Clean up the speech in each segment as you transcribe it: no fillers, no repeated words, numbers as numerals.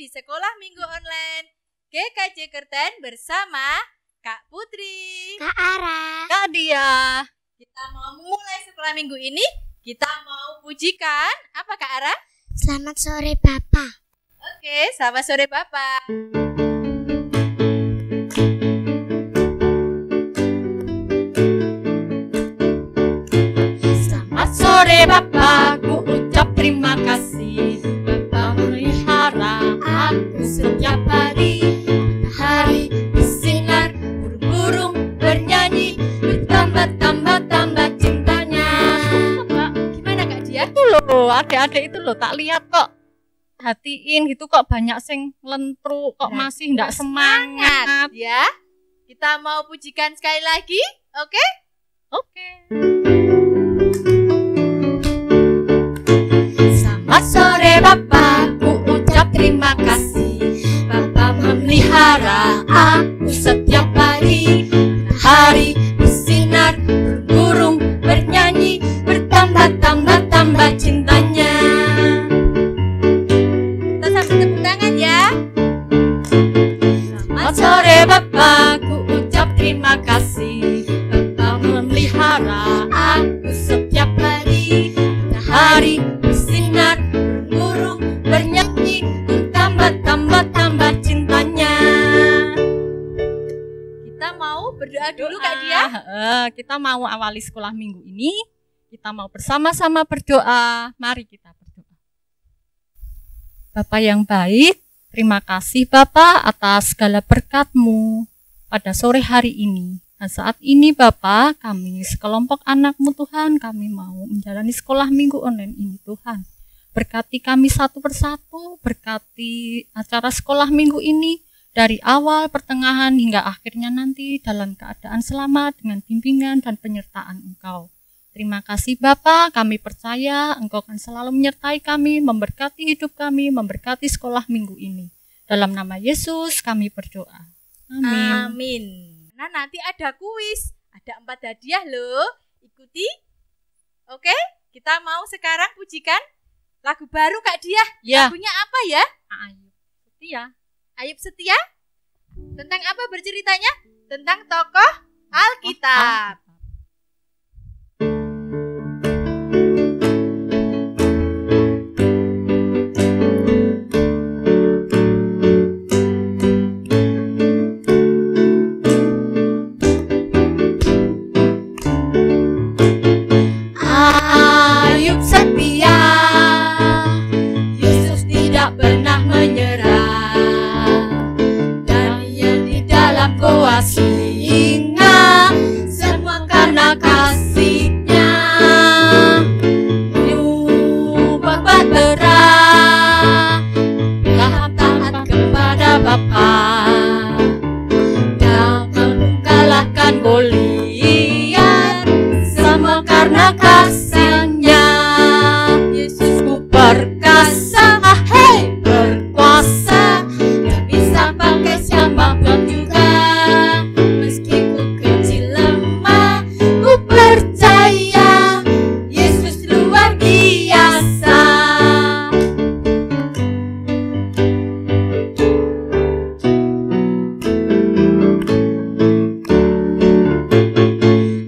di Sekolah Minggu Online GKJ Kerten bersama Kak Putri, Kak Ara, Kak Dia. Kita mau mulai sekolah minggu ini. Kita mau pujikan apa Kak Ara? selamat sore Bapak. Oke, selamat sore Bapak. Selamat sore Bapak, ku ucap terima kasih. Bapak melihara aku setiap hari. Matahari bersinar, burung-burung bernyanyi, bertambah cintanya. Gimana Kak Dia? Itu loh, adik-adik itu loh, tak lihat kok. Hatiin gitu kok banyak sing lentru, kok masih nggak semangat. Ya. Kita mau pujikan sekali lagi, oke? Oke. Selamat sore Bapak, ku ucap terima kasih. Bapak memelihara aku setiap hari. Matahari bersinar, burung bernyanyi, bertambah cintanya. Kita sambil tepuk tangan ya. Selamat sore Bapak, ku ucap terima kasih. Bapak memelihara aku setiap hari. Matahari bersinar, burung bernyanyi, bertambah cintanya. Kita mau berdoa dulu Kak Dia. Kita mau awali sekolah minggu ini. Kita mau bersama-sama berdoa. Mari kita berdoa. Bapak yang baik, terima kasih Bapak atas segala berkat-Mu pada sore hari ini. Dan saat ini Bapak, kami sekelompok anak-Mu Tuhan, kami mau menjalani sekolah minggu online ini Tuhan. Berkati kami satu persatu, berkati acara sekolah minggu ini dari awal, pertengahan hingga akhirnya nanti dalam keadaan selamat dengan bimbingan dan penyertaan Engkau. Terima kasih Bapak, kami percaya Engkau akan selalu menyertai kami, memberkati hidup kami, memberkati sekolah minggu ini. Dalam nama Yesus kami berdoa. Amin. Amin. Nah, nanti ada kuis. Ada 4 hadiah loh. Ikuti. Oke, kita mau sekarang pujikan lagu baru Kak Dia. Ya. Lagunya apa ya? Ayub Setia. Ayub Setia. Tentang apa berceritanya? Tentang tokoh Alkitab. Ayub setia, Yesus tidak pernah menyerah, dan ia di dalam goa singa, semua karena kasih-Nya. Beban berat, Rahab taat kepada Bapa, dan mengalahkan Goliat, semua karena kasih-Nya. Yesus ku perkasa, hei berkuasa, Dia bisa pakai siapapun juga. Meski ku kecil lemah, ku percaya Yesus luar biasa.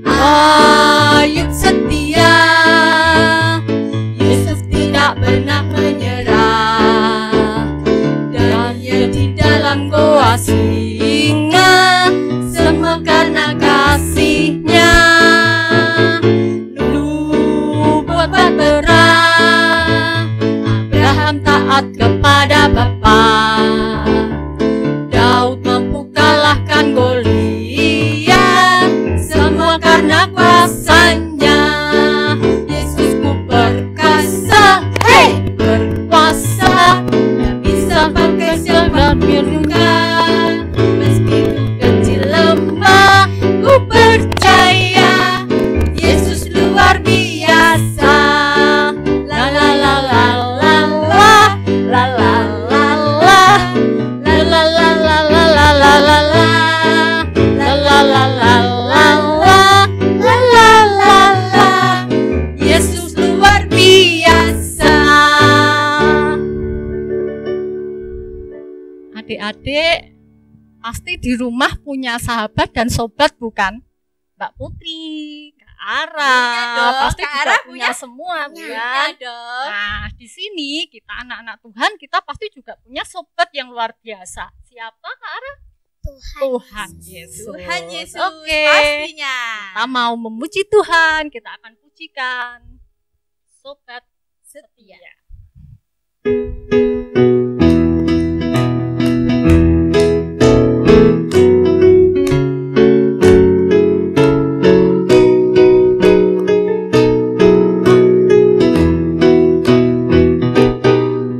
Ayub setia, Yesus tidak pernah menyerah, dan ia di dalam goa singa, semua karena kasih-Nya. Dulu buat berat, Abraham taat kepada Bapa, Daud mampu kalahkan Goliat, semua karena kuasa-Nya. Yesus ku perkasa, hei berkuasa, Dia bisa pakai siapapun juga. Meski ku kecil lemah, ku percaya Yesus luar biasa. La la la la la la la la la la la la la la la la la la la. La la la la la la la la la la. Yesus luar biasa. Adik-adik pasti di rumah punya sahabat dan sobat, bukan? Mbak Putri, Kak Ara, Punya dong, pasti Kak juga Ara punya semua, Punya kan? dong. Nah, di sini kita anak-anak Tuhan, kita pasti juga punya sobat yang luar biasa. Siapa, Kak Ara? Tuhan Yesus. Tuhan Yesus Oke. pastinya. Kita mau memuji Tuhan, kita akan pujikan sobat setia.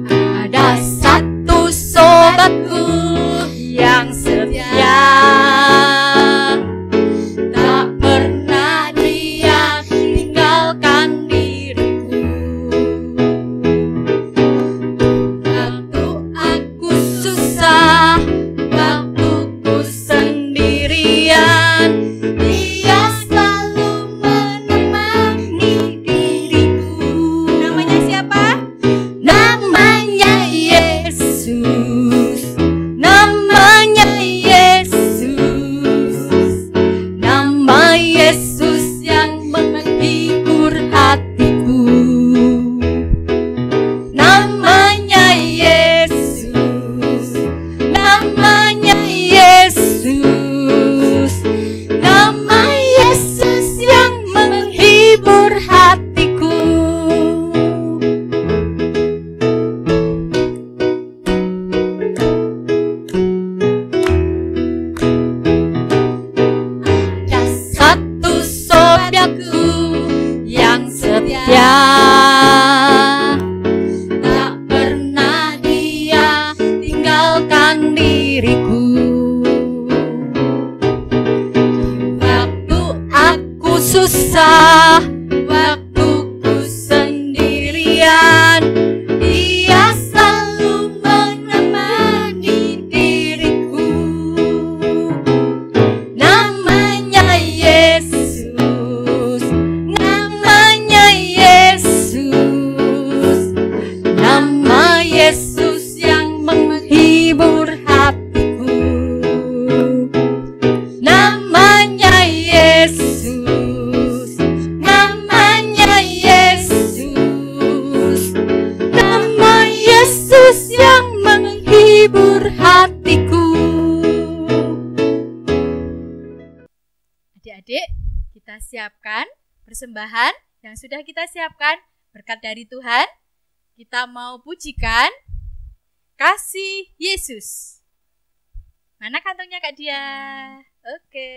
Ada satu sobatku yang setia, tak pernah dia tinggalkan diriku. Waktu aku susah, waktu ku sendirian, dia selalu menemani diriku. Namanya siapa? Namanya Yesus, namanya Yesus, nama Yesus yang menghibur hatiku. Namanya Yesus, namanya Yesus, nama Yesus yang menghibur hatiku. Ada satu sobatku yang setia, tak pernah dia tinggalkan diriku. Waktu aku susah, waktu ku sendirian, dia selalu menemani diriku. Namanya Yesus, namanya Yesus, nama Yesus yang menghibur hatiku. Namanya Yesus, namanya Yesus, nama Yesus yang menghibur hatiku. Adik-adik, kita siapkan persembahan yang sudah kita siapkan berkat dari Tuhan. Kita mau pujikan kasih Yesus. Mana kantongnya Kak Dia? Oke.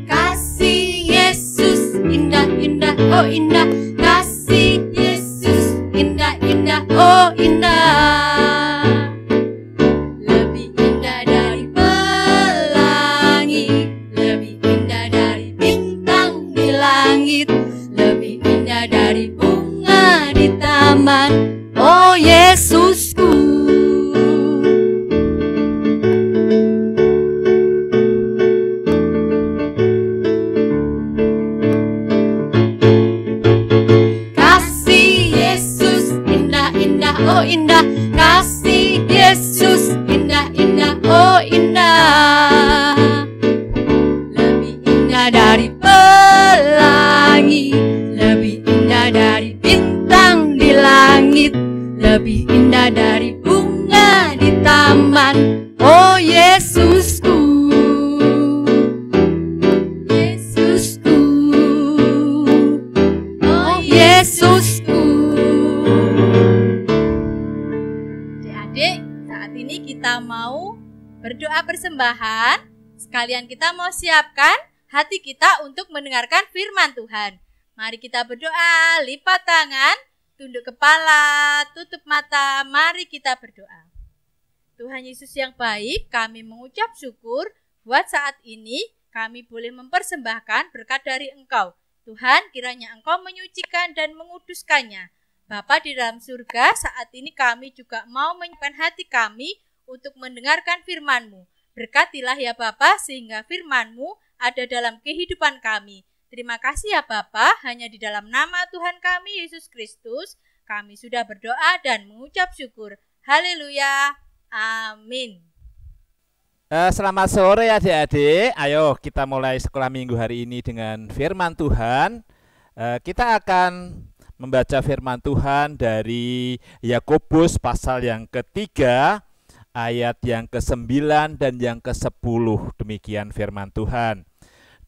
Kasih Yesus indah-indah, oh indah. Kasih Yesus indah-indah, oh indah. Lebih indah dari pelangi, lebih indah dari bintang di langit, lebih indah dari bunga di taman, oh Yesusku. Kasih Yesus indah-indah, oh indah. Kasih Yesus indah-indah, oh indah. Lebih indah dari pelangi, lebih indah dari bintang di langit, lebih indah dari bunga di taman, oh Yesusku. Yesusku, oh Yesusku. Adik-adik, saat ini kita mau berdoa persembahan. Sekalian kita mau siapkan hati kita untuk mendengarkan firman Tuhan. Mari kita berdoa, lipat tangan, tunduk kepala, tutup mata, mari kita berdoa. Tuhan Yesus yang baik, kami mengucap syukur buat saat ini kami boleh mempersembahkan berkat dari Engkau. Tuhan, kiranya Engkau menyucikan dan menguduskannya. Bapa di dalam surga, saat ini kami juga mau menyiapkan hati kami untuk mendengarkan firman-Mu. Berkatilah ya Bapa, sehingga firman-Mu ada dalam kehidupan kami. Terima kasih ya Bapa, hanya di dalam nama Tuhan kami Yesus Kristus, kami sudah berdoa dan mengucap syukur. Haleluya. Amin. Selamat sore adik-adik. Ayo kita mulai sekolah minggu hari ini dengan firman Tuhan. Kita akan membaca firman Tuhan dari Yakobus pasal yang ketiga, ayat yang ke-9 dan yang ke-10. Demikian firman Tuhan.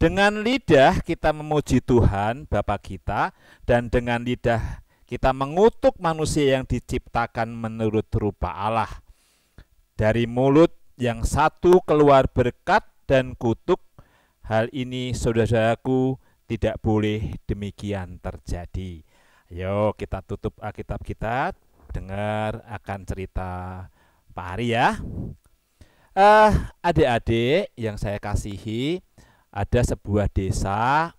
Dengan lidah kita memuji Tuhan Bapa kita, dan dengan lidah kita mengutuk manusia yang diciptakan menurut rupa Allah. Dari mulut yang satu keluar berkat dan kutuk. Hal ini saudaraku tidak boleh demikian terjadi. Ayo kita tutup Alkitab kita, dengar akan cerita Pak Ari ya. Adik-adik yang saya kasihi, ada sebuah desa,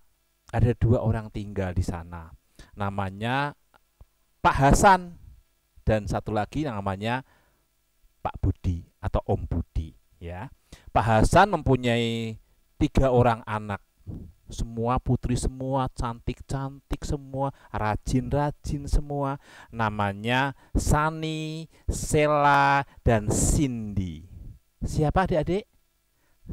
ada 2 orang tinggal di sana. Namanya Pak Hasan dan satu lagi namanya Pak Budi atau Om Budi ya. Pak Hasan mempunyai 3 orang anak. Semua putri semua, cantik-cantik semua, rajin-rajin semua. Namanya Sani, Sela, dan Cindy. Siapa adik-adik?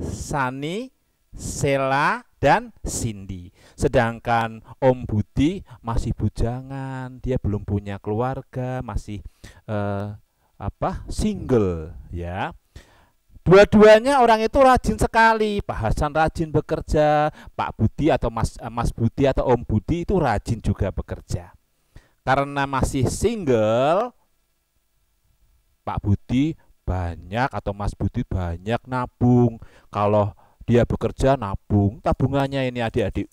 Sani, Sela, dan Cindy. Sedangkan Om Budi masih bujangan, dia belum punya keluarga, masih single ya. Dua-duanya orang itu rajin sekali. Pak Hasan rajin bekerja, Pak Budi atau Mas Budi atau Om Budi itu rajin juga bekerja. Karena masih single, Pak Budi banyak atau Mas Budi banyak nabung. Kalau dia bekerja nabung, tabungannya ini adik-adik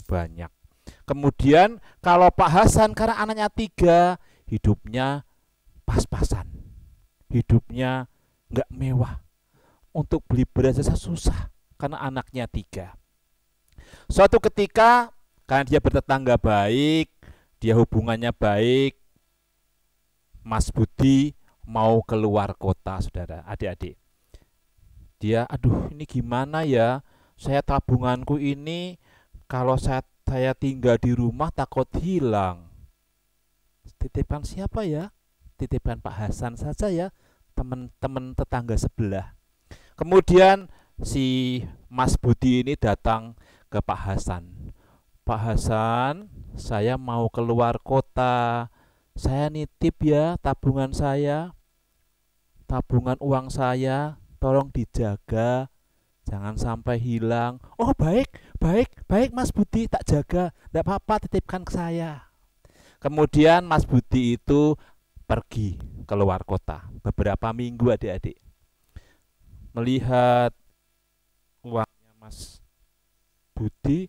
banyak. Kemudian kalau Pak Hasan karena anaknya 3, hidupnya pas-pasan. Hidupnya nggak mewah, untuk beli beras saja susah karena anaknya 3. Suatu ketika karena dia bertetangga baik, dia hubungannya baik, Mas Budi mau keluar kota, saudara, adik-adik. Dia, aduh ini gimana ya, saya tabunganku ini kalau saya tinggal di rumah takut hilang. Titipan siapa ya? Titipan Pak Hasan saja ya, teman-teman tetangga sebelah. Kemudian si Mas Budi ini datang ke Pak Hasan. Pak Hasan, saya mau keluar kota. Saya nitip ya tabungan saya, tabungan uang saya, tolong dijaga, jangan sampai hilang. Oh baik Mas Budi, tak jaga, tidak apa-apa, titipkan ke saya. Kemudian Mas Budi itu pergi keluar kota beberapa minggu adik-adik. Melihat uangnya Mas Budi,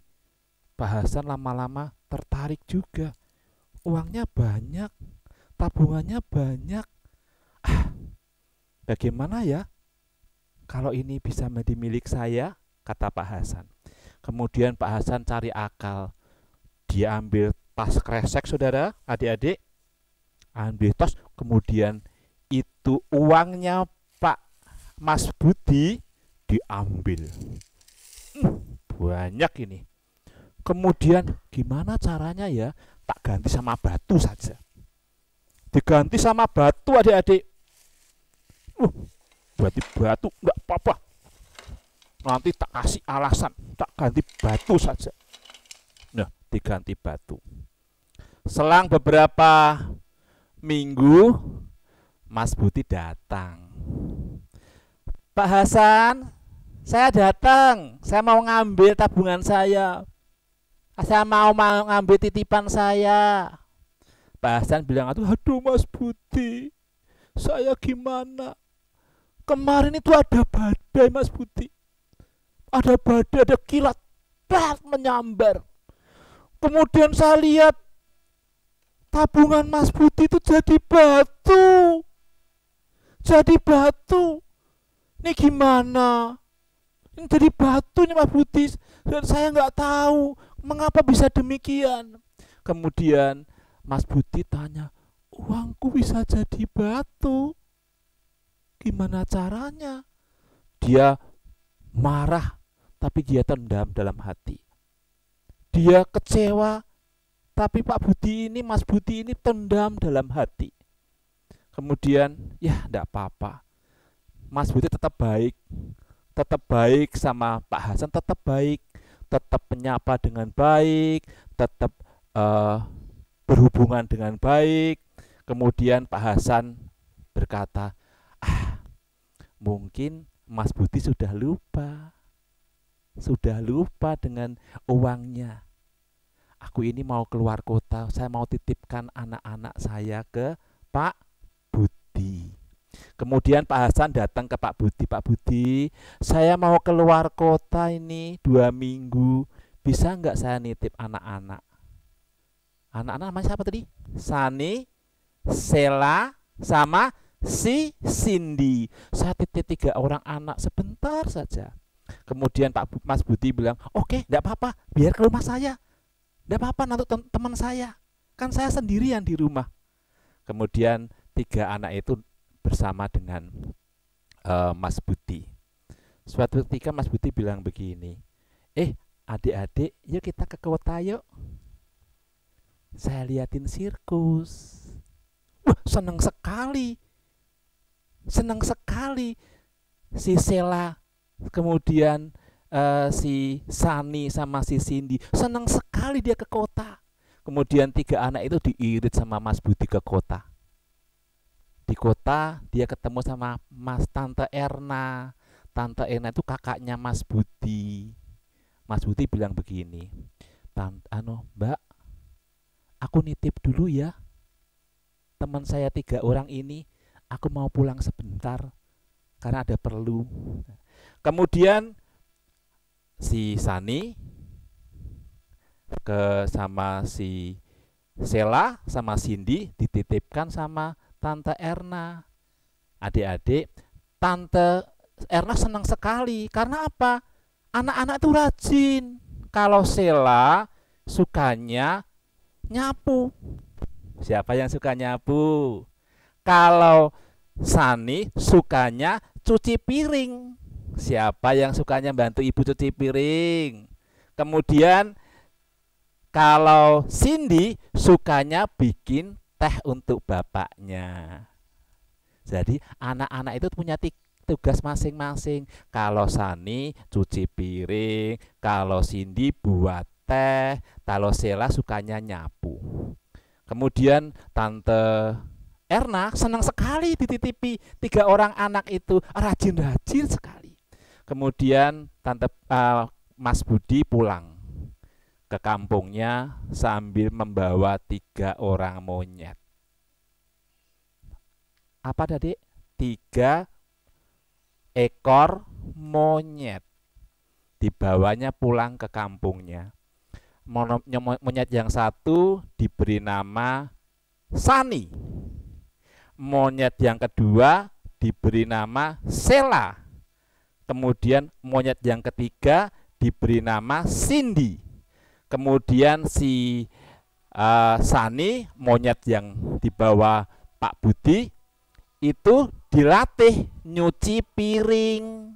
Pak Hasan lama-lama tertarik juga. Uangnya banyak, tabungannya banyak. Bagaimana ya kalau ini bisa menjadi milik saya, kata Pak Hasan. Kemudian Pak Hasan cari akal. Dia ambil tas kresek, saudara, adik-adik. Ambil tas, kemudian itu uangnya Pak Mas Budi diambil. Banyak ini. Kemudian gimana caranya ya? Tak ganti sama batu saja. Diganti sama batu adik-adik. Berarti batu enggak apa-apa. Nanti tak kasih alasan, tak ganti batu saja. Nah, diganti batu. Selang beberapa minggu, Mas Budi datang. Pak Hasan, saya datang. Saya mau ngambil tabungan saya. Saya mau ngambil titipan saya. Pak Hasan bilang, aduh Mas Budi, saya gimana? Kemarin itu ada badai Mas Budi. Ada badai, ada kilat, menyambar. Kemudian saya lihat tabungan Mas Budi itu jadi batu. Jadi batu. Ini gimana? Ini jadi batu nih Mas Budi. Dan saya nggak tahu mengapa bisa demikian. Kemudian Mas Budi tanya, uangku bisa jadi batu. Gimana caranya? Dia marah, tapi dia tendam dalam hati. Dia kecewa, tapi Pak Budi ini, Mas Budi ini tendam dalam hati. Kemudian, ya enggak apa-apa. Mas Budi tetap baik sama Pak Hasan, tetap baik, tetap menyapa dengan baik, tetap berhubungan dengan baik. Kemudian Pak Hasan berkata, mungkin Mas Budi sudah lupa dengan uangnya. Aku ini mau keluar kota, saya mau titipkan anak-anak saya ke Pak Budi. Kemudian Pak Hasan datang ke Pak Budi, saya mau keluar kota ini 2 minggu, bisa nggak saya nitip anak-anak? Anak-anak namanya siapa tadi? Sani, Sela, sama si Cindy. Saya titip 3 orang anak sebentar saja. Kemudian Mas Budi bilang, oke, enggak apa-apa, biar ke rumah saya. Enggak apa-apa, nanti teman saya. Kan saya sendirian di rumah. Kemudian 3 anak itu bersama dengan Mas Budi. Suatu ketika Mas Budi bilang begini, adik-adik, yuk kita ke kota yuk. Saya liatin sirkus. Wah, senang sekali si Sela, kemudian si Sani sama si Cindy, senang sekali dia ke kota. Kemudian 3 anak itu diirit sama Mas Budi ke kota. Di kota dia ketemu sama Tante Erna. Tante Erna itu kakaknya Mas Budi. Mas Budi bilang begini, Mbak, aku nitip dulu ya. Teman saya 3 orang ini, aku mau pulang sebentar karena ada perlu. Kemudian si Sani sama si Sela sama Cindy dititipkan sama Tante Erna. Adik-adik, Tante Erna senang sekali. Karena apa? Anak-anak itu rajin. Kalau Sela sukanya nyapu. Siapa yang suka nyapu? Kalau Sani sukanya cuci piring. Siapa yang sukanya bantu ibu cuci piring? Kemudian kalau Cindy sukanya bikin teh untuk bapaknya. Jadi anak-anak itu punya tugas masing-masing. Kalau Sani cuci piring, kalau Cindy buat teh, kalau Sela sukanya nyapu. Kemudian Tante Erna senang sekali dititipi 3 orang anak itu, rajin-rajin sekali. Kemudian Mas Budi pulang ke kampungnya sambil membawa 3 orang monyet. Apa tadi? 3 ekor monyet dibawanya pulang ke kampungnya. Monyet yang satu diberi nama Sani. Monyet yang kedua diberi nama Sela. Kemudian monyet yang ketiga diberi nama Cindy. Kemudian si Sani, monyet yang dibawa Pak Budi, itu dilatih nyuci piring.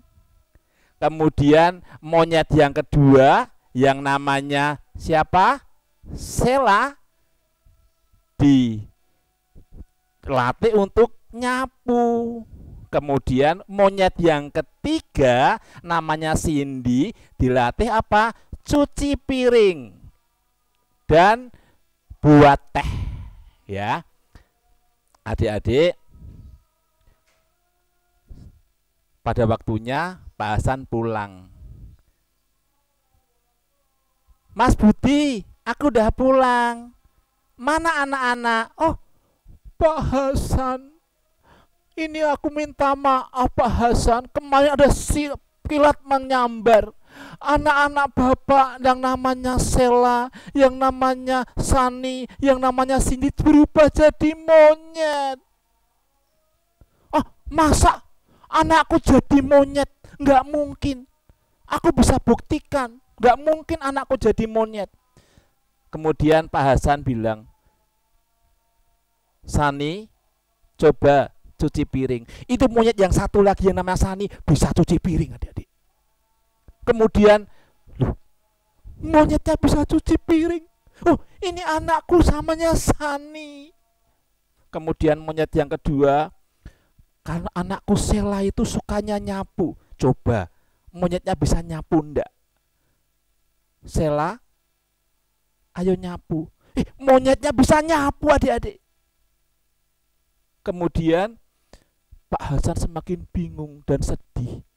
Kemudian monyet yang kedua yang namanya siapa? Sela, dilatih untuk nyapu. Kemudian monyet yang ketiga namanya Cindy dilatih apa? Cuci piring dan buat teh. Ya, adik-adik, pada waktunya Pak Hasan pulang. Mas Budi, aku udah pulang. Mana anak-anak? Oh, Pak Hasan, ini aku minta maaf Pak Hasan. Kemarin ada kilat menyambar. Anak-anak Bapak yang namanya Sela, yang namanya Sani, yang namanya Cindy berubah jadi monyet. Oh, masa anakku jadi monyet? Nggak mungkin. Aku bisa buktikan. Nggak mungkin anakku jadi monyet. Kemudian Pak Hasan bilang, Sani, coba cuci piring. Itu monyet yang satu lagi yang namanya Sani bisa cuci piring, adik-adik. Kemudian, loh, monyetnya bisa cuci piring. Oh, ini anakku samanya Sani. Kemudian monyet yang kedua, karena anakku Sela itu sukanya nyapu. Coba, monyetnya bisa nyapu ndak? Sela, ayo nyapu. Monyetnya bisa nyapu, adik-adik. Kemudian Pak Hasan semakin bingung dan sedih.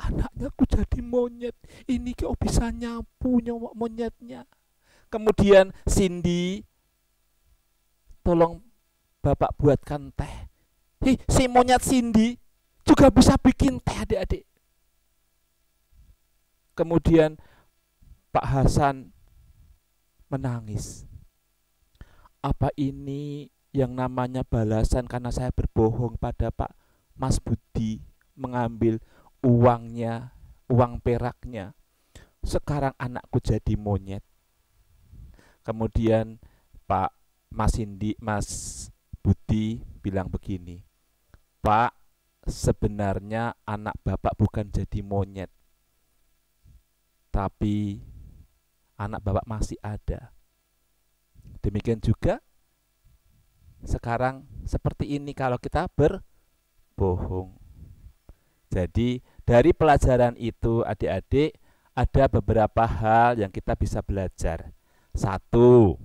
Anaknya ku jadi monyet. Ini kok bisa nyapu monyetnya. Kemudian Cindy, tolong Bapak buatkan teh. Si monyet Cindy juga bisa bikin teh, adik-adik. Kemudian Pak Hasan menangis. Apa ini yang namanya balasan karena saya berbohong pada Pak Mas Budi, mengambil uangnya, uang peraknya. Sekarang anakku jadi monyet. Kemudian Pak Mas Budi bilang begini, Pak, sebenarnya anak Bapak bukan jadi monyet, tapi anak Bapak masih ada. Demikian juga sekarang seperti ini kalau kita berbohong. Jadi dari pelajaran itu, adik-adik, ada beberapa hal yang kita bisa belajar. Satu,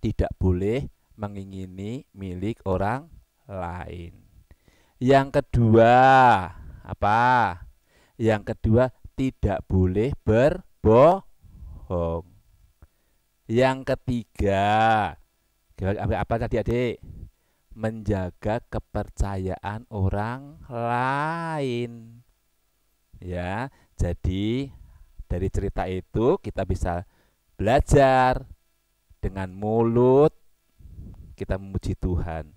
tidak boleh mengingini milik orang lain. Yang kedua, apa? Yang kedua, tidak boleh berbohong. Yang ketiga, apa tadi, adik? Menjaga kepercayaan orang lain. Ya, jadi dari cerita itu kita bisa belajar dengan mulut kita memuji Tuhan.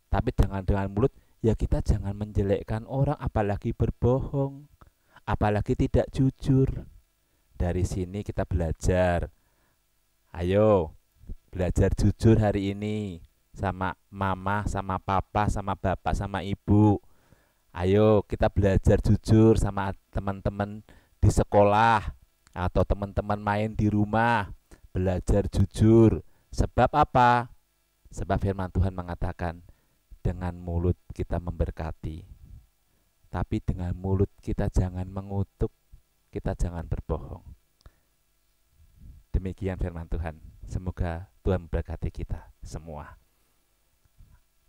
Tapi dengan mulut ya kita jangan menjelekkan orang, apalagi berbohong, apalagi tidak jujur. Dari sini kita belajar. Ayo belajar jujur hari ini sama mama, sama papa, sama bapak, sama ibu. Ayo kita belajar jujur sama teman-teman di sekolah atau teman-teman main di rumah. Belajar jujur. Sebab apa? Sebab firman Tuhan mengatakan, dengan mulut kita memberkati, tapi dengan mulut kita jangan mengutuk, kita jangan berbohong. Demikian firman Tuhan. Semoga Tuhan memberkati kita semua.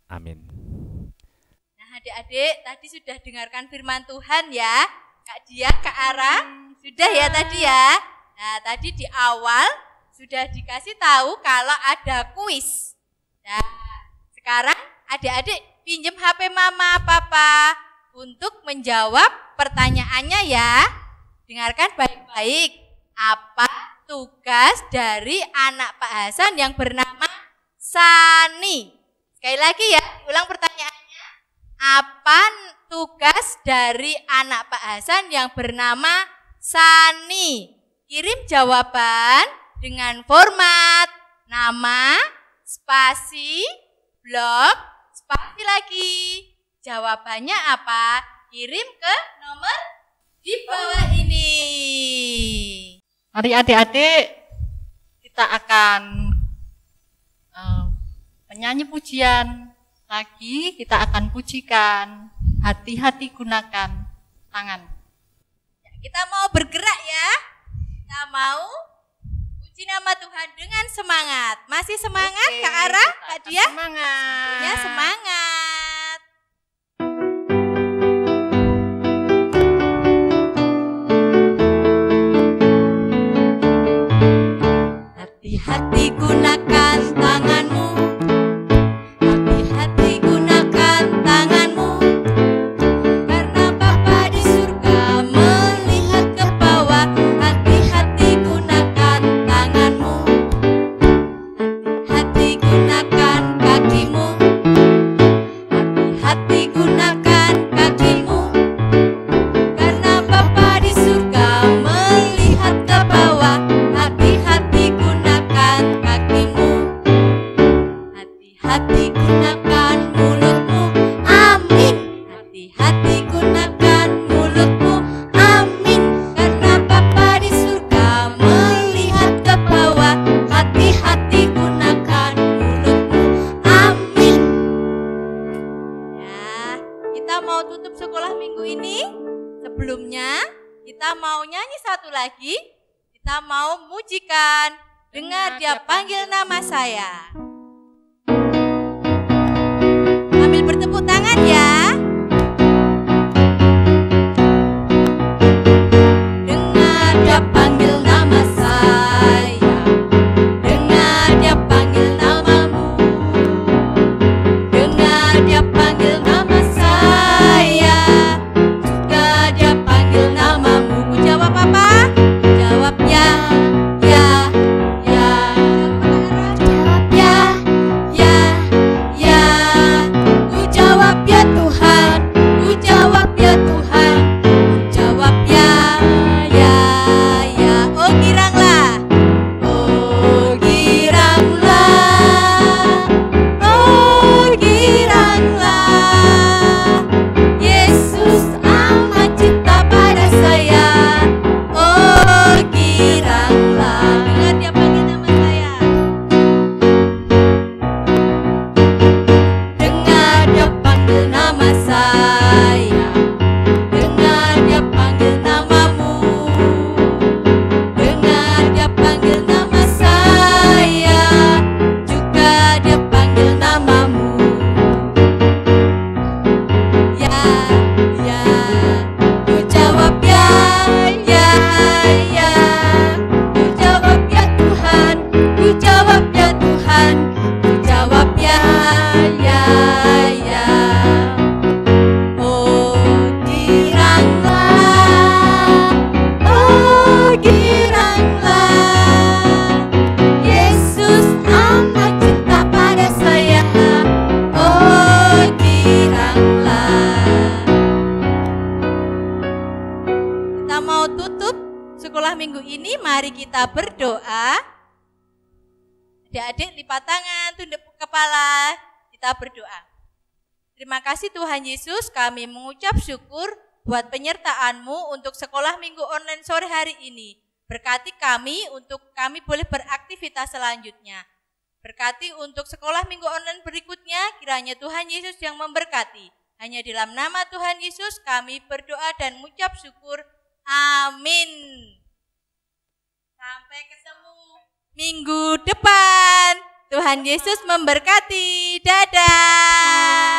Amin. Nah, adik-adik, tadi sudah dengarkan firman Tuhan ya, Kak Dia, Kak Ara, sudah ya tadi ya. Nah, tadi di awal sudah dikasih tahu kalau ada kuis. Nah, sekarang adik-adik pinjem HP mama, papa untuk menjawab pertanyaannya ya. Dengarkan baik-baik. Apa tugas dari anak Pak Hasan yang bernama Sani? Sekali lagi ya, ulang pertanyaannya. Apa tugas dari anak Pak Hasan yang bernama Sani? Kirim jawaban dengan format nama, spasi, blog, spasi lagi. Jawabannya apa? Kirim ke nomor di bawah ini. Mari adik-adik, kita akan menyanyi pujian lagi. Kita akan pujikan hati-hati gunakan tangan. Kita mau bergerak ya. Kita mau puji nama Tuhan dengan semangat. Masih semangat? Oke, Kak Ara, Kak Dia? Semangat. Ya, semangat. Hati-hati gunakan tanganmu. Hati-hati gunakan tanganmu. Karena Bapa di surga melihat ke bawah. Hati-hati gunakan tanganmu. Hati-hati gunakan kakimu. Hati-hati gunakan kakimu. Karena Bapa di surga melihat ke bawah. Hati-hati gunakan kakimu. satu lagi, kita mau mujikan. Dengar dia panggil nama saya. Sambil bertepuk tangan ya. Dengar dia panggil nama saya. Dengar dia panggil namamu. Dengar dia panggil nama saya. Juga dia panggil namamu. Ku jawab apa? Jawab ya, ya, ya. Jawab ya, ya, ya. Ku jawab ya Tuhan. Ku jawab ya Tuhan. Ku jawab ya, ya, ya. Oh giranglah. Oh giranglah. Oh giranglah. Yesus amat cinta pada saya. Oh giranglah. Dengar dia panggil nama saya. Dengar dia panggil nama saya. Dengar dia panggil namamu. Dengar dia panggil nama saya. Juga dia panggil namamu. Ya, ya. Ku jawab ya, ya, ya. Ku jawab ya Tuhan. Ku jawab ya Tuhan. Ku jawab ya, ya, ya. Oh giranglah. Oh giranglah. Yesus amat cinta pada saya. Oh giranglah. Kita mau tutup sekolah minggu ini, mari kita berdoa. Adik-adik lipat tangan, tunduk kepala, kita berdoa. Terima kasih Tuhan Yesus, kami mengucap syukur buat penyertaan-Mu untuk sekolah minggu online sore hari ini. Berkati kami untuk kami boleh beraktivitas selanjutnya. Berkati untuk sekolah minggu online berikutnya, kiranya Tuhan Yesus yang memberkati. Hanya dalam nama Tuhan Yesus kami berdoa dan mengucap syukur. Amin. Sampai ketemu minggu depan. Tuhan Yesus memberkati. Dadah.